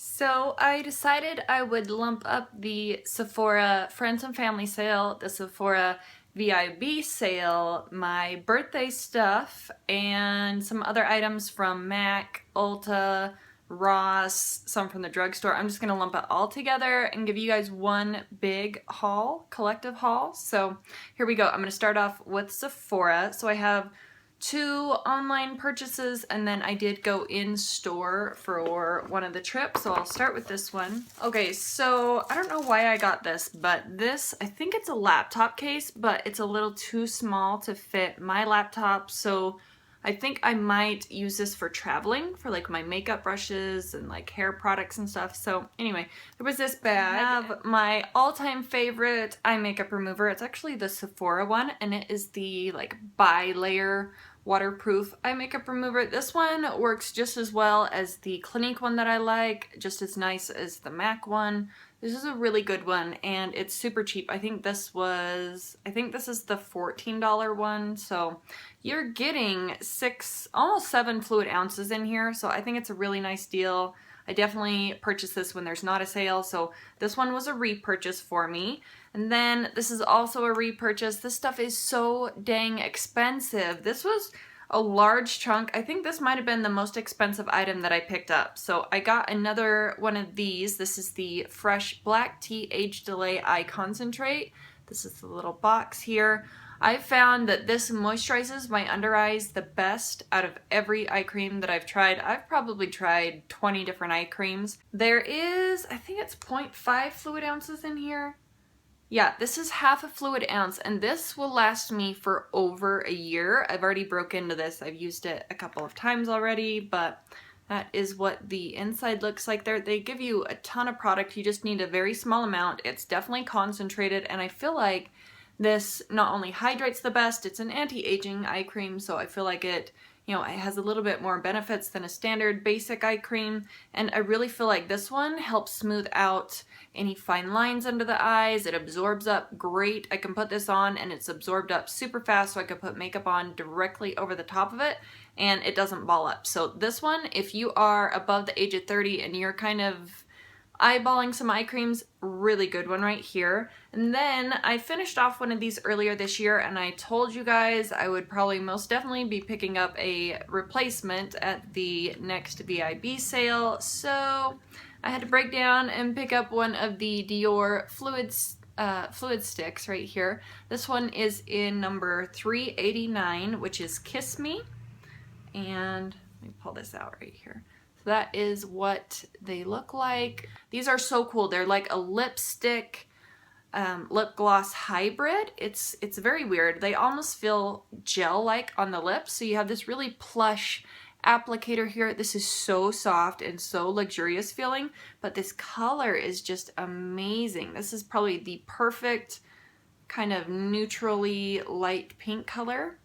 So I decided I would lump up the Sephora Friends and Family sale, the Sephora VIB sale, my birthday stuff, and some other items from MAC, Ulta, Ross, some from the drugstore. I'm just going to lump it all together and give you guys one big haul, collective haul. So here we go. I'm going to start off with Sephora. So I have two online purchases, and then I did go in store for one of the trips, so I'll start with this one. Okay, so I don't know why I got this, but this, I think it's a laptop case, but it's a little too small to fit my laptop, so I think I might use this for traveling, for like my makeup brushes and like hair products and stuff. So anyway, there was this bag. I have my all-time favorite eye makeup remover. It's actually the Sephora one, and it is the like bi-layer waterproof eye makeup remover. This one works just as well as the Clinique one that I like, just as nice as the MAC one. This is a really good one, and it's super cheap. I think this is the $14 one, so you're getting almost 7 fluid ounces in here, so I think it's a really nice deal. I definitely purchased this when there's not a sale, so this one was a repurchase for me. And then this is also a repurchase. This stuff is so dang expensive. This was a large chunk. I think this might have been the most expensive item that I picked up. So I got another one of these. This is the Fresh Black Tea Age Delay Eye Concentrate. This is the little box here. I found that this moisturizes my under eyes the best out of every eye cream that I've tried. I've probably tried 20 different eye creams. There is, I think it's 0.5 fluid ounces in here. Yeah, this is half a fluid ounce, and this will last me for over a year. I've already broke into this. I've used it a couple of times already, but that is what the inside looks like there. They give you a ton of product. You just need a very small amount. It's definitely concentrated, and I feel like this not only hydrates the best, it's an anti-aging eye cream, so I feel like it has a little bit more benefits than a standard basic eye cream, and I really feel like this one helps smooth out any fine lines under the eyes. It absorbs up great. I can put this on and it's absorbed up super fast, so I could put makeup on directly over the top of it and it doesn't ball up. So this one, if you are above the age of 30 and you're kind of eyeballing some eye creams, really good one right here. And then I finished off one of these earlier this year, and I told you guys I would probably most definitely be picking up a replacement at the next VIB sale, so I had to break down and pick up one of the Dior fluid sticks right here. This one is in number 389, which is Kiss Me, and let me pull this out right here. That is what they look like. These are so cool. They're like a lipstick, lip gloss hybrid. It's very weird. They almost feel gel-like on the lips. So you have this really plush applicator here. This is so soft and so luxurious feeling, but this color is just amazing. This is probably the perfect kind of neutrally light pink color.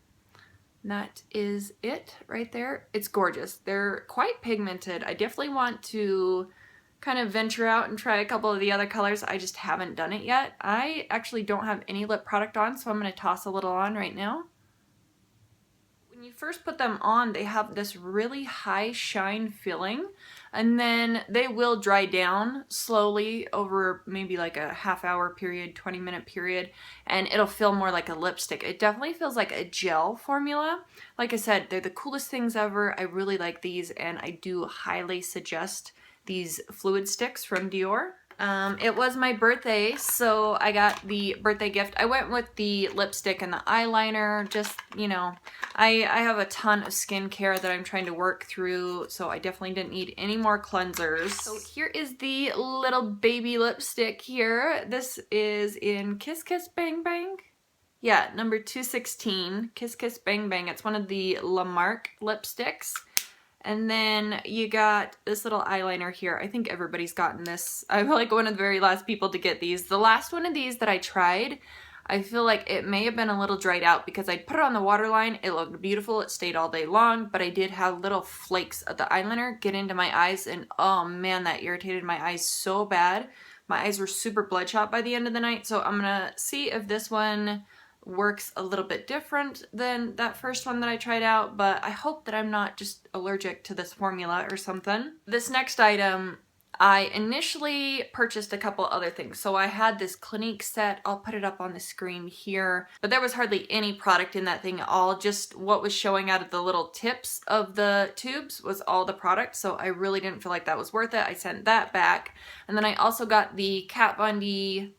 That is it right there. It's gorgeous. They're quite pigmented. I definitely want to kind of venture out and try a couple of the other colors. I just haven't done it yet. I actually don't have any lip product on, so I'm going to toss a little on right now. When you first put them on, they have this really high shine feeling, and then they will dry down slowly over maybe like a half-hour period, 20-minute period, and it'll feel more like a lipstick. It definitely feels like a gel formula. Like I said, they're the coolest things ever. I really like these, and I do highly suggest these fluid sticks from Dior. It was my birthday, so I got the birthday gift. I went with the lipstick and the eyeliner. Just, I have a ton of skincare that I'm trying to work through, so I definitely didn't need any more cleansers. So here is the little baby lipstick here. This is in Kiss Kiss Bang Bang. Yeah, number 216, Kiss Kiss Bang Bang. It's one of the La Marque lipsticks. And then you got this little eyeliner here. I think everybody's gotten this. I'm like one of the very last people to get these. The last one of these that I tried, I feel like it may have been a little dried out because I put it on the waterline. It looked beautiful. It stayed all day long, but I did have little flakes of the eyeliner get into my eyes, and oh man, that irritated my eyes so bad. My eyes were super bloodshot by the end of the night, so I'm gonna see if this one works a little bit different than that first one that I tried out, but I hope that I'm not just allergic to this formula or something. This next item I initially purchased a couple other things. So I had this Clinique set. I'll put it up on the screen here. But there was hardly any product in that thing at all. Just what was showing out of the little tips of the tubes was all the product. So I really didn't feel like that was worth it. I sent that back. And then I also got the Kat Von D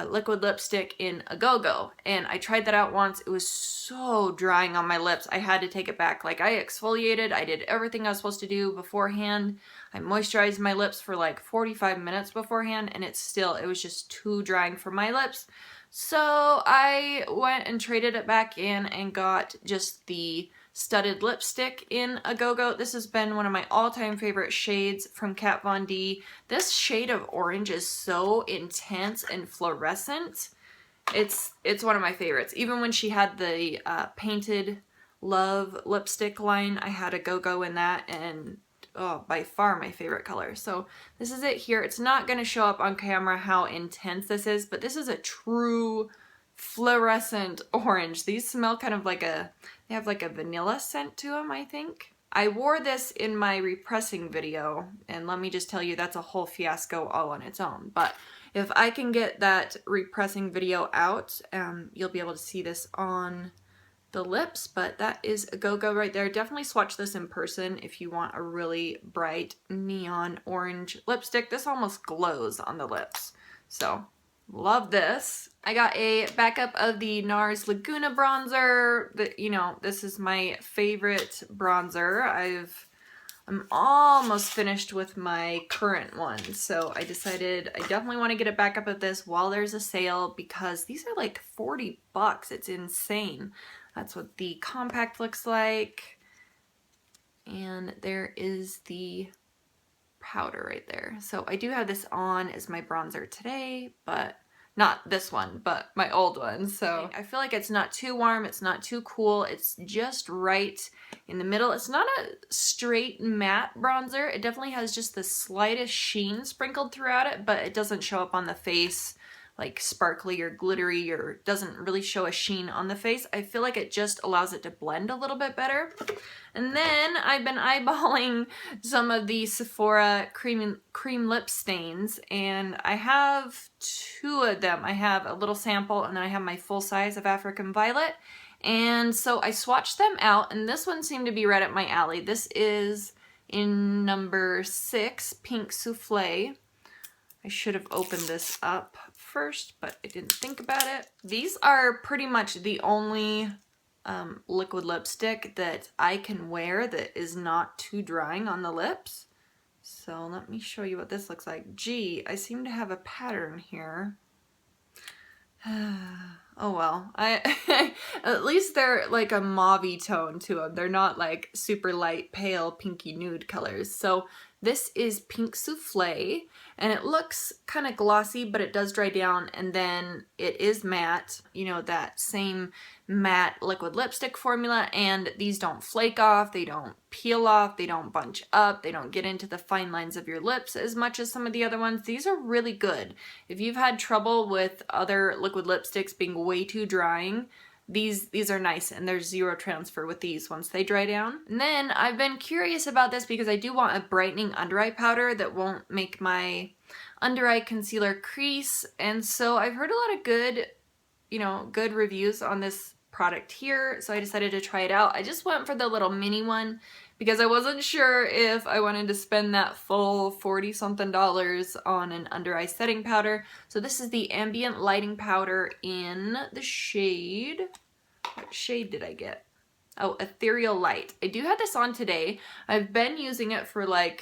liquid lipstick in a go-go, and I tried that out once. It was so drying on my lips. I had to take it back. Like, I exfoliated, I did everything I was supposed to do beforehand. I moisturized my lips for like 45 minutes beforehand, and it was just too drying for my lips. So I went and traded it back in and got just the studded lipstick in a go-go. This has been one of my all-time favorite shades from Kat Von D. This shade of orange is so intense and fluorescent. It's one of my favorites. Even when she had the Painted Love lipstick line, I had a go-go in that, and oh, by far my favorite color. So this is it here. It's not going to show up on camera how intense this is, but this is a true fluorescent orange. These smell kind of like they have like a vanilla scent to them, I think. I wore this in my repressing video, and let me just tell you, that's a whole fiasco all on its own. But if I can get that repressing video out, you'll be able to see this on the lips. But that is a go-go right there. Definitely swatch this in person if you want a really bright neon orange lipstick. This almost glows on the lips. So love this. I got a backup of the NARS Laguna bronzer. This is my favorite bronzer. I'm almost finished with my current one, so I decided I definitely want to get a backup of this while there's a sale, because these are like 40 bucks. It's insane. That's what the compact looks like. And there is the powder right there. So I do have this on as my bronzer today, but not this one, but my old one. So I feel like it's not too warm, it's not too cool, it's just right in the middle. It's not a straight matte bronzer. It definitely has just the slightest sheen sprinkled throughout it, but it doesn't show up on the face like sparkly or glittery, or doesn't really show a sheen on the face. I feel like it just allows it to blend a little bit better. And then I've been eyeballing some of the Sephora cream lip stains, and I have two of them. I have a little sample, and then I have my full size of African Violet. And so I swatched them out, and this one seemed to be right up my alley. This is in number 6, Pink Souffle. I should have opened this up first, but I didn't think about it. These are pretty much the only liquid lipstick that I can wear that is not too drying on the lips. So let me show you what this looks like. Gee, I seem to have a pattern here. Oh well, at least they're like a mauve-y tone to them. They're not like super light, pale, pinky nude colors. So this is Pink Souffle, and it looks kind of glossy, but it does dry down, and then it is matte, that same matte liquid lipstick formula, and these don't flake off, they don't peel off, they don't bunch up, they don't get into the fine lines of your lips as much as some of the other ones. These are really good. If you've had trouble with other liquid lipsticks being way too drying, these are nice, and there's zero transfer with these once they dry down. And then I've been curious about this because I do want a brightening under eye powder that won't make my under eye concealer crease, and so I've heard a lot of good reviews on this product here, so I decided to try it out. I just went for the little mini one because I wasn't sure if I wanted to spend that full $40-something on an under eye setting powder. So this is the Ambient Lighting Powder in the shade, what shade did I get? Oh, Ethereal Light. I do have this on today. I've been using it for I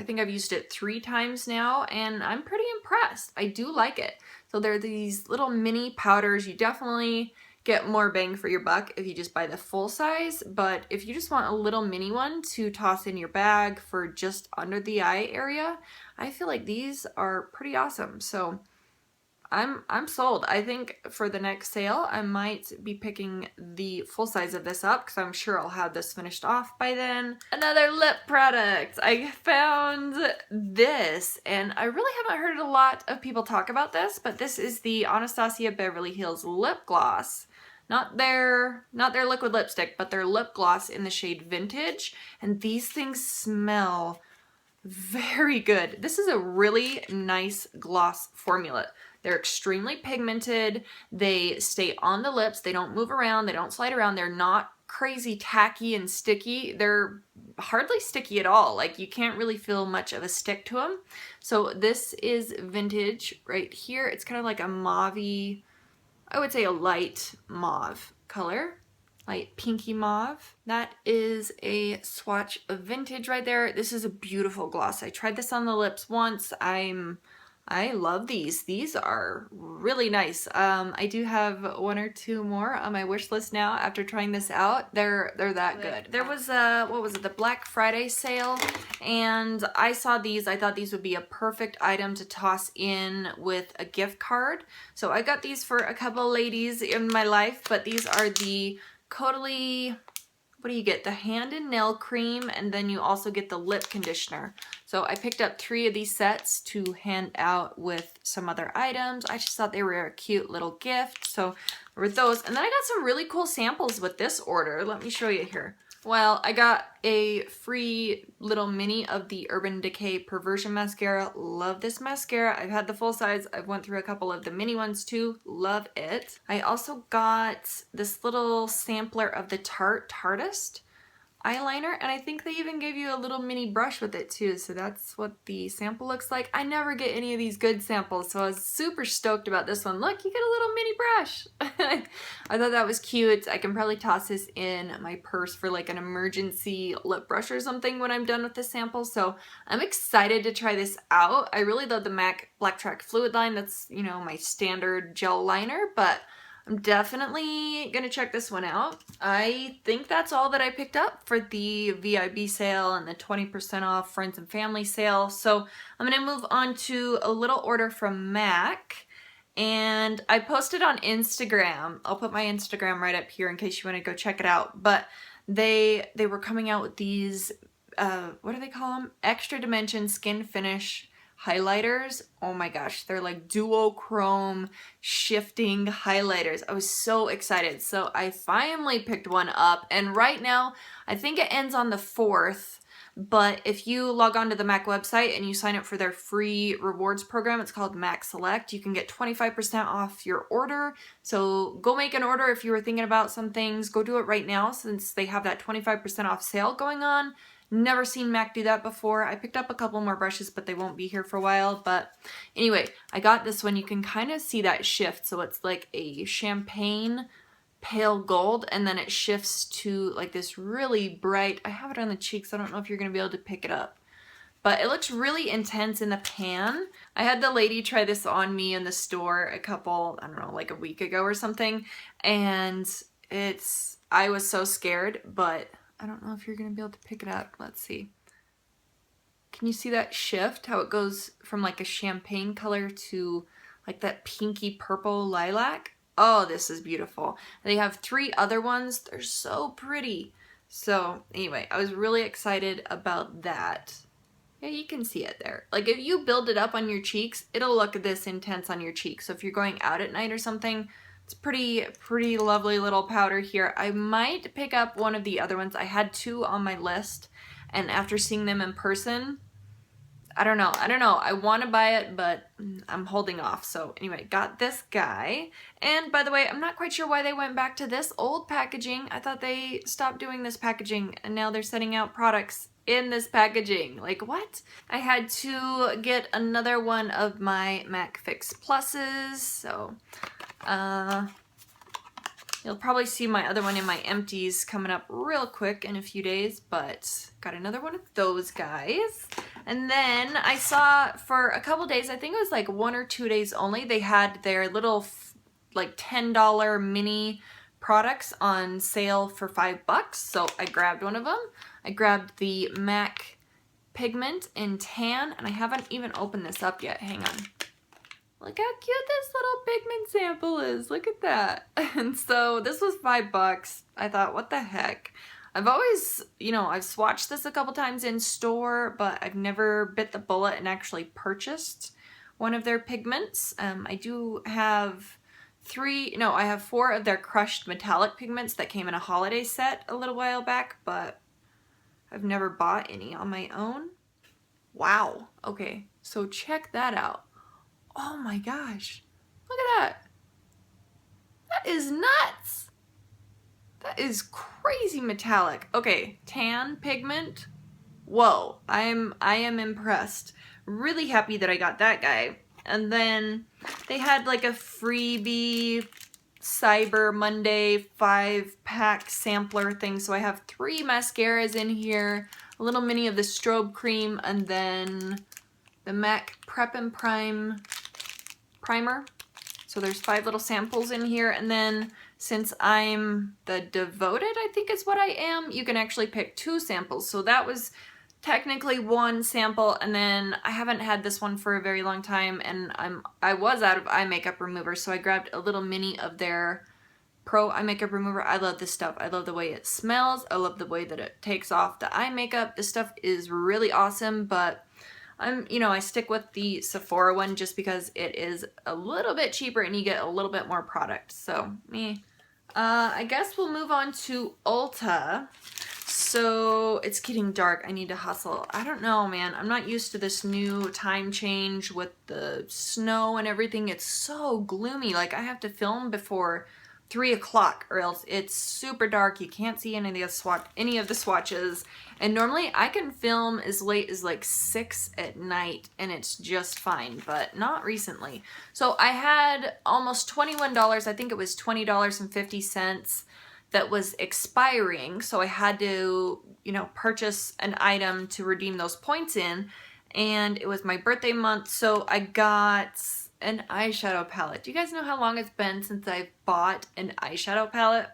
think I've used it 3 times now, and I'm pretty impressed. I do like it. So they're these little mini powders. You definitely get more bang for your buck if you just buy the full size, but if you just want a little mini one to toss in your bag for just under the eye area, I feel like these are pretty awesome. So I'm sold. I think for the next sale, I might be picking the full size of this up because I'm sure I'll have this finished off by then. Another lip product. I found this, and I really haven't heard a lot of people talk about this, but this is the Anastasia Beverly Hills lip gloss. Not their liquid lipstick, but their lip gloss in the shade Vintage, and these things smell Very good. This is a really nice gloss formula. They're extremely pigmented. They stay on the lips. They don't move around. They don't slide around. They're not crazy tacky and sticky. They're hardly sticky at all. Like, you can't really feel much of a stick to them. So this is vintage right here. It's kind of like a mauve-y, I would say a light mauve color. Light pinky mauve. That is a swatch of vintage right there. This is a beautiful gloss. I tried this on the lips once. I love these. These are really nice. I do have one or two more on my wish list now after trying this out. They're that good. There was what was it, the Black Friday sale, and I saw these. I thought these would be a perfect item to toss in with a gift card. So I got these for a couple ladies in my life, but these are the Octoly, what do you get? The hand and nail cream, and then you also get the lip conditioner. So I picked up 3 of these sets to hand out with some other items. I just thought they were a cute little gift. So there were those. And then I got some really cool samples with this order. Let me show you here. Well, I got a free little mini of the Urban Decay Perversion Mascara. Love this mascara. I've had the full size. I've went through a couple of the mini ones too. Love it. I also got this little sampler of the Tartist eyeliner, and I think they even gave you a little mini brush with it too, so that's what the sample looks like. I never get any of these good samples, so I was super stoked about this one. Look, you get a little mini brush. I thought that was cute. I can probably toss this in my purse for like an emergency lip brush or something when I'm done with the sample, so I'm excited to try this out. I really love the MAC Black Track Fluid line. That's, you know, my standard gel liner, but I'm definitely gonna check this one out. I think that's all that I picked up for the VIB sale and the 20% off Friends and Family sale. So I'm gonna move on to a little order from MAC, and I posted on Instagram. I'll put my Instagram right up here in case you want to go check it out. But they were coming out with these, what do they call them? Extra Dimension Skin Finish highlighters. Oh my gosh, they're like duochrome shifting highlighters. I was so excited. So I finally picked one up, and right now I think it ends on the 4th, but if you log on to the MAC website and you sign up for their free rewards program, it's called MAC Select, you can get 25% off your order. So go make an order if you were thinking about some things. Go do it right now since they have that 25% off sale going on. Never seen MAC do that before. I picked up a couple more brushes, but they won't be here for a while. But anyway, I got this one. You can kind of see that shift. So it's like a champagne pale gold, and then it shifts to like this really bright, I have it on the cheeks. I don't know if you're going to be able to pick it up, but it looks really intense in the pan. I had the lady try this on me in the store a couple, I don't know, like a week ago or something. And I was so scared, but I don't know if you're going to be able to pick it up. Let's see. Can you see that shift? How it goes from like a champagne color to like that pinky purple lilac? Oh, this is beautiful. They have 3 other ones. They're so pretty. So anyway, I was really excited about that. Yeah, you can see it there. Like if you build it up on your cheeks, it'll look this intense on your cheeks. So if you're going out at night or something, it's pretty lovely little powder here. I might pick up one of the other ones. I had 2 on my list, and after seeing them in person, I don't know. I want to buy it, but I'm holding off. So anyway, got this guy. And by the way, I'm not quite sure why they went back to this old packaging. I thought they stopped doing this packaging, and now they're sending out products in this packaging. Like, what? I had to get another one of my MAC Fix Pluses. So you'll probably see my other one in my empties coming up real quick in a few days, but got another one of those guys. And then I saw for a couple days, I think it was like 1 or 2 days only, they had their little like $10 mini products on sale for $5. So I grabbed one of them. I grabbed the MAC Pigment in Tan, and I haven't even opened this up yet. Hang on. Look how cute this little pigment sample is. Look at that. And so this was $5. I thought, what the heck? I've always, you know, I've swatched this a couple times in store, but I've never bit the bullet and actually purchased one of their pigments. I do have I have 4 of their crushed metallic pigments that came in a holiday set a little while back, but I've never bought any on my own. Wow. Okay, so check that out. Oh my gosh. Look at that. That is nuts. That is crazy metallic. Okay, tan pigment. Whoa, I am impressed. Really happy that I got that guy. And then they had like a freebie Cyber Monday 5-pack sampler thing. So I have 3 mascaras in here, a little mini of the strobe cream, and then the MAC Prep and Prime primer. So there's 5 little samples in here, and then since I'm the devoted, I think is what I am, you can actually pick 2 samples. So that was technically 1 sample, and then I haven't had this one for a very long time, and I was out of eye makeup remover, so I grabbed a little mini of their Pro Eye Makeup Remover. I love this stuff. I love the way it smells. I love the way that it takes off the eye makeup. This stuff is really awesome, but I stick with the Sephora one just because it is a little bit cheaper and you get a little bit more product. So, me. I guess we'll move on to Ulta. So, it's getting dark. I need to hustle. I don't know, man. I'm not used to this new time change with the snow and everything. It's so gloomy. Like, I have to film before 3 o'clock or else it's super dark. You can't see any of the swatches. And normally I can film as late as like 6 at night and it's just fine, but not recently. So I had almost $21. I think it was $20.50 that was expiring. So I had to, purchase an item to redeem those points in. And it was my birthday month. So I got an eyeshadow palette. Do you guys know how long it's been since I've bought an eyeshadow palette?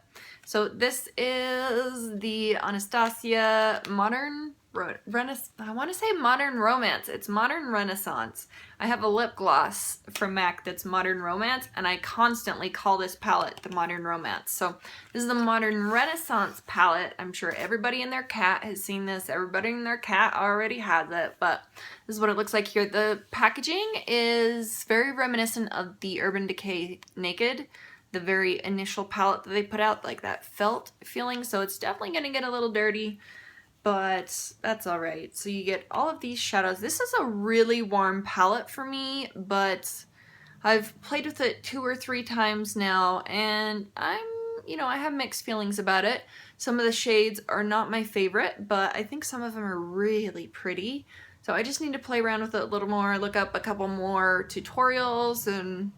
So this is the Anastasia Modern Renaissance. I want to say Modern Romance. It's Modern Renaissance. I have a lip gloss from MAC that's Modern Romance, and I constantly call this palette the Modern Romance. So this is the Modern Renaissance palette. I'm sure everybody and their cat has seen this. Everybody and their cat already has it, but this is what it looks like here. The packaging is very reminiscent of the Urban Decay Naked, the very initial palette that they put out, like that felt feeling. So it's definitely going to get a little dirty, but that's all right. So you get all of these shadows. This is a really warm palette for me, but I've played with it 2 or 3 times now, and I have mixed feelings about it. Some of the shades are not my favorite, but I think some of them are really pretty. So I just need to play around with it a little more, look up a couple more tutorials, and,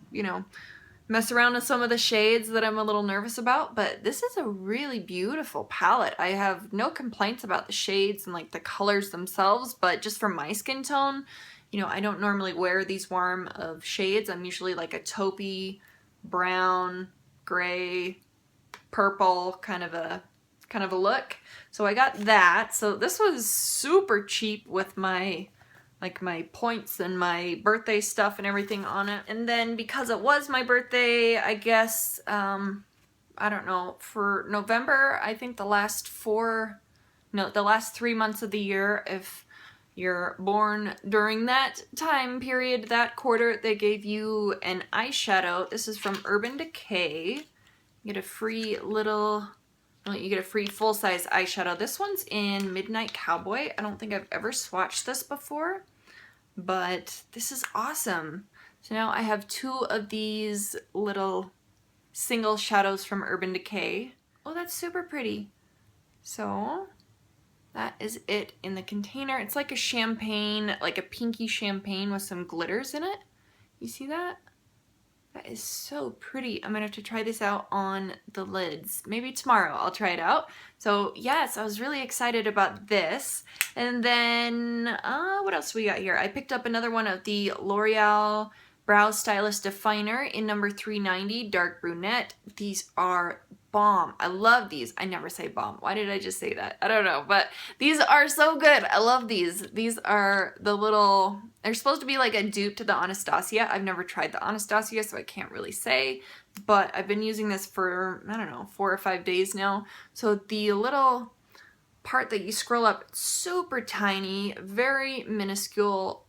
mess around with some of the shades that I'm a little nervous about. But this is a really beautiful palette. I have no complaints about the shades and like the colors themselves, but just for my skin tone, I don't normally wear these warm of shades. I'm usually like a taupey, brown, gray, purple kind of a look. So I got that. So this was super cheap with my points and my birthday stuff and everything on it. And then because it was my birthday, I guess, I don't know, for November, I think the last 3 months of the year, if you're born during that time period, that quarter, they gave you an eyeshadow. This is from Urban Decay. You get a free full-size eyeshadow. This one's in Midnight Cowboy. I don't think I've ever swatched this before, but this is awesome. So now I have 2 of these little single shadows from Urban Decay. Oh, that's super pretty. So that is it in the container. It's like a champagne, like a pinky champagne with some glitters in it. You see that? That is so pretty. I'm gonna have to try this out on the lids. Maybe tomorrow I'll try it out. So yes, I was really excited about this. And then, what else we got here? I picked up another one of the L'Oreal Brow Stylist Definer in number 390, Dark Brunette. These are bomb. I love these. I never say bomb. Why did I just say that? I don't know, but these are so good. I love these. These are the little, they're supposed to be like a dupe to the Anastasia. I've never tried the Anastasia, so I can't really say, but I've been using this for, I don't know, 4 or 5 days now. So the little part that you scroll up, it's super tiny, very minuscule,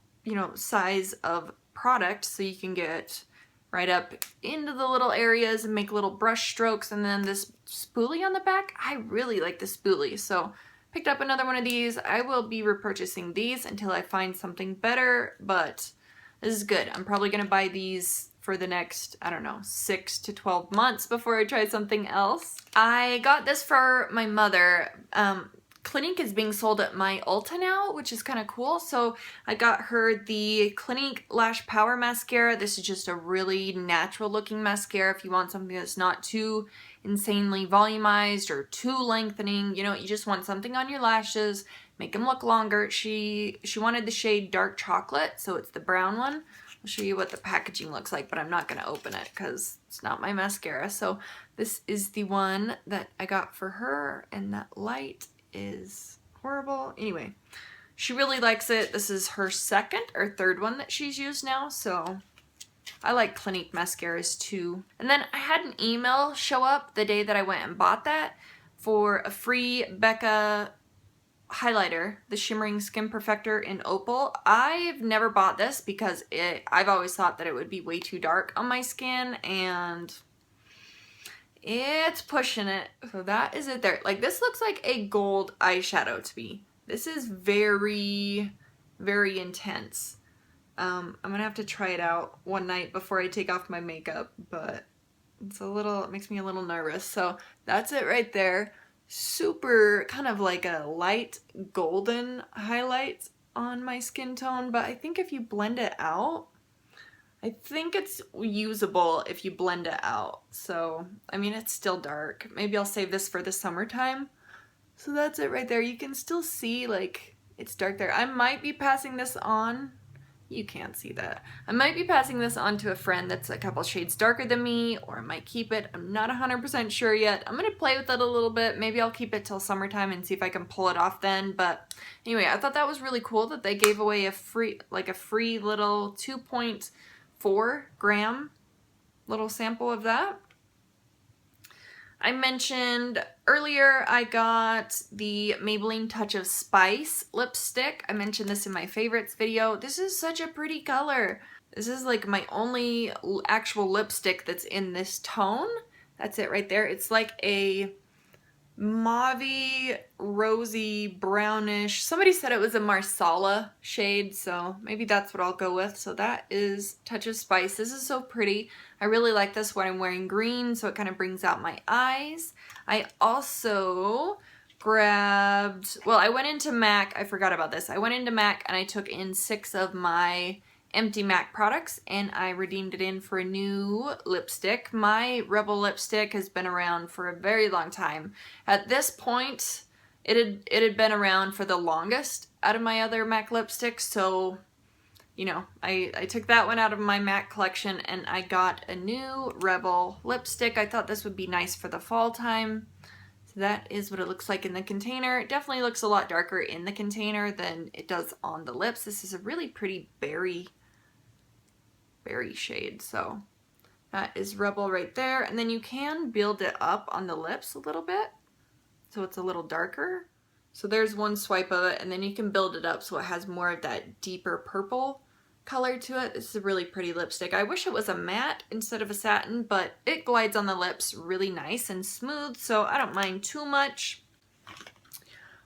size of product, so you can get right up into the little areas and make little brush strokes. And then this spoolie on the back, I really like the spoolie. So picked up another one of these. I will be repurchasing these until I find something better, but this is good. I'm probably going to buy these for the next, I don't know, 6 to 12 months before I try something else. I got this for my mother. Clinique is being sold at my Ulta now, which is kind of cool. So I got her the Clinique Lash Power Mascara. This is just a really natural looking mascara if you want something that's not too insanely volumized or too lengthening. You know, you just want something on your lashes, make them look longer. She wanted the shade Dark Chocolate, so it's the brown one. I'll show you what the packaging looks like, but I'm not going to open it because it's not my mascara. So this is the one that I got for her, and that light is horrible. Anyway, she really likes it. This is her second or third one that she's used now, so I like Clinique mascaras too. And then I had an email show up the day that I went and bought that for a free Becca highlighter, the Shimmering Skin Perfector in Opal. I've never bought this because I've always thought that it would be way too dark on my skin, and it's pushing it. So that is it there. Like, this looks like a gold eyeshadow to me. This is very, very intense. I'm gonna have to try it out one night before I take off my makeup, but it makes me a little nervous. So that's it right there. Super kind of like a light golden highlight on my skin tone, but I think if you blend it out, I think it's usable if you blend it out. So, I mean, it's still dark. Maybe I'll save this for the summertime. So that's it right there. You can still see, like, it's dark there. I might be passing this on. You can't see that. I might be passing this on to a friend that's a couple shades darker than me, or I might keep it. I'm not 100% sure yet. I'm going to play with it a little bit. Maybe I'll keep it till summertime and see if I can pull it off then. But anyway, I thought that was really cool that they gave away a free little 2.4 gram little sample of that. I mentioned earlier I got the Maybelline Touch of Spice lipstick. I mentioned this in my favorites video. This is such a pretty color. This is like my only actual lipstick that's in this tone. That's it right there. It's like a mauvey, rosy, brownish. Somebody said it was a Marsala shade, so maybe that's what I'll go with. So that is Touch of Spice. This is so pretty. I really like this when I'm wearing green, so it kind of brings out my eyes. I also grabbed, well, I went into MAC. I forgot about this. I went into MAC and I took in 6 of my empty MAC products, and I redeemed it in for a new lipstick. My Rebel lipstick has been around for a very long time. At this point, it had been around for the longest out of my other MAC lipsticks, so, you know, I took that one out of my MAC collection and I got a new Rebel lipstick. I thought this would be nice for the fall time. So that is what it looks like in the container. It definitely looks a lot darker in the container than it does on the lips. This is a really pretty berry shade, so that is Rebel right there. And then you can build it up on the lips a little bit so it's a little darker. So there's one swipe of it, and then you can build it up so it has more of that deeper purple color to it. This is a really pretty lipstick. I wish it was a matte instead of a satin, but it glides on the lips really nice and smooth, so I don't mind too much.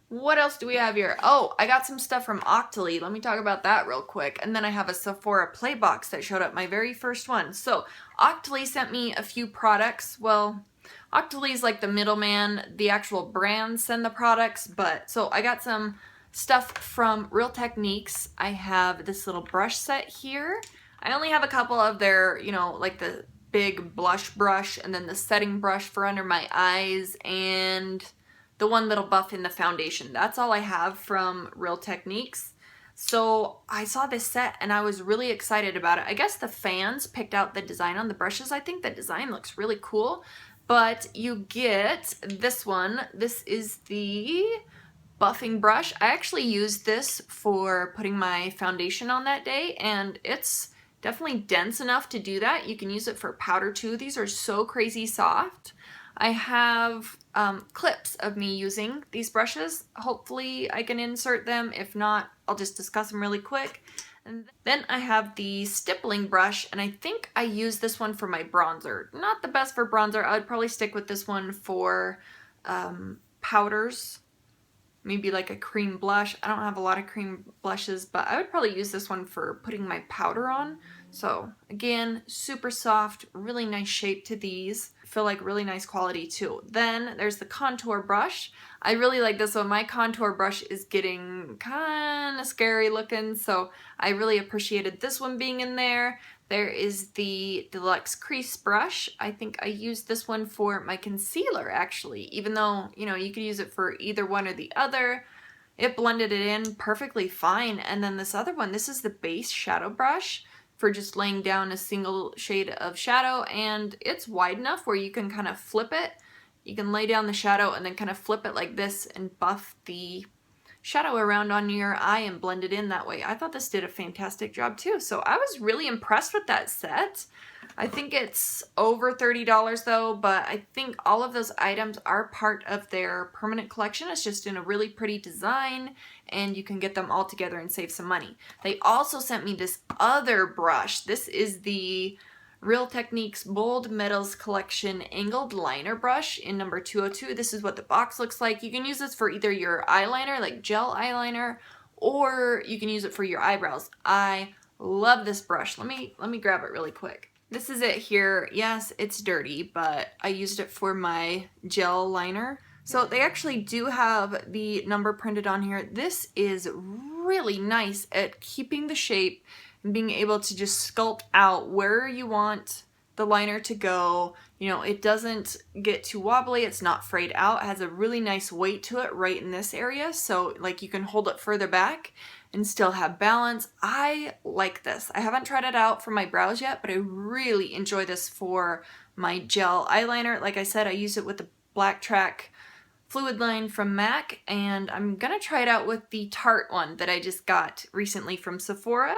What else do we have here? Oh, I got some stuff from Octoly. Let me talk about that real quick. And then I have a Sephora Play box that showed up, my very first one. So Octoly sent me a few products. Well, Octoly is like the middleman. The actual brands send the products. But so I got some stuff from Real Techniques. I have this little brush set here. I only have a couple of their, you know, like the big blush brush and then the setting brush for under my eyes and the one that'll buff in the foundation. That's all I have from Real Techniques. So I saw this set and I was really excited about it. I guess the fans picked out the design on the brushes. I think the design looks really cool, but you get this one. This is the buffing brush. I actually used this for putting my foundation on that day, and it's definitely dense enough to do that. You can use it for powder too. These are so crazy soft. I have clips of me using these brushes. Hopefully I can insert them. If not, I'll just discuss them really quick. And then I have the stippling brush, and I think I use this one for my bronzer. Not the best for bronzer. I would probably stick with this one for powders. maybe like a cream blush. I don't have a lot of cream blushes, but I would probably use this one for putting my powder on. So again, super soft, really nice shape to these. I feel like really nice quality too. Then there's the contour brush. I really like this one. My contour brush is getting kind of scary looking, so I really appreciated this one being in there. There is the Deluxe Crease Brush. I think I used this one for my concealer actually, even though, you know, you could use it for either one or the other. It blended it in perfectly fine. And then this other one, this is the Base Shadow Brush for just laying down a single shade of shadow, and it's wide enough where you can kind of flip it. You can lay down the shadow and then kind of flip it like this and buff the shadow around on your eye and blend it in that way. I thought this did a fantastic job too, so I was really impressed with that set. I think it's over $30 though, but I think all of those items are part of their permanent collection. It's just in a really pretty design, and you can get them all together and save some money. They also sent me this other brush. This is the Real Techniques Bold Metals Collection Angled Liner Brush in number 202. This is what the box looks like. You can use this for either your eyeliner, like gel eyeliner, or you can use it for your eyebrows. I love this brush. Let me grab it really quick. This is it here. Yes, it's dirty, but I used it for my gel liner. So they actually do have the number printed on here. This is really nice at keeping the shape and being able to just sculpt out where you want the liner to go. You know, it doesn't get too wobbly, it's not frayed out, it has a really nice weight to it right in this area, so like you can hold it further back and still have balance. I like this. I haven't tried it out for my brows yet, but I really enjoy this for my gel eyeliner. Like I said, I use it with the Black Track Fluid Line from MAC, and I'm gonna try it out with the Tarte one that I just got recently from Sephora.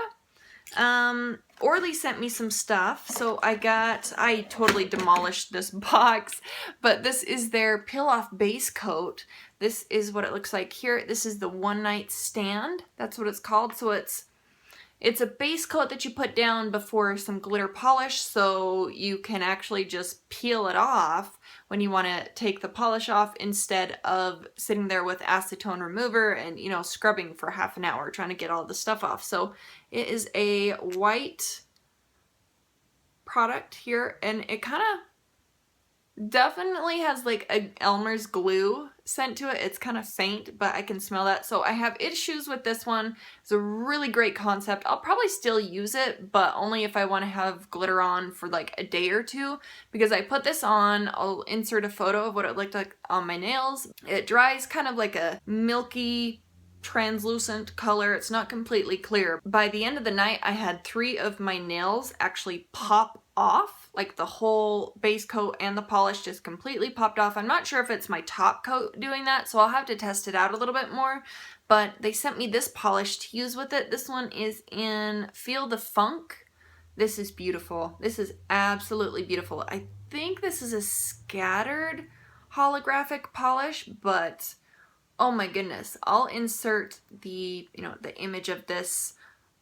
Orly sent me some stuff, so I totally demolished this box, but this is their Peel Off Base Coat. This is what it looks like here. This is the One Night Stand. That's what it's called. So it's a base coat that you put down before some glitter polish, so you can actually just peel it off when you want to take the polish off instead of sitting there with acetone remover and, you know, scrubbing for half an hour trying to get all the stuff off. So it is a white product here, and it kind of definitely has like a Elmer's glue scent to it. It's kind of faint, but I can smell that. So I have issues with this one. It's a really great concept. I'll probably still use it, but only if I want to have glitter on for like a day or two, because I put this on, I'll insert a photo of what it looked like on my nails. It dries kind of like a milky translucent color. It's not completely clear. By the end of the night, I had 3 of my nails actually pop off, like the whole base coat and the polish just completely popped off. I'm not sure if it's my top coat doing that, so I'll have to test it out a little bit more, but they sent me this polish to use with it. This one is in Feel the Funk. This is beautiful. This is absolutely beautiful. I think this is a scattered holographic polish, but oh my goodness. I'll insert the, you know, the image of this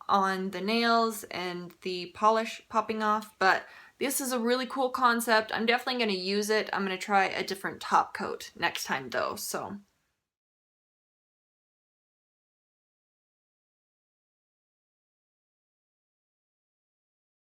on the nails and the polish popping off, but this is a really cool concept. I'm definitely going to use it. I'm going to try a different top coat next time though, so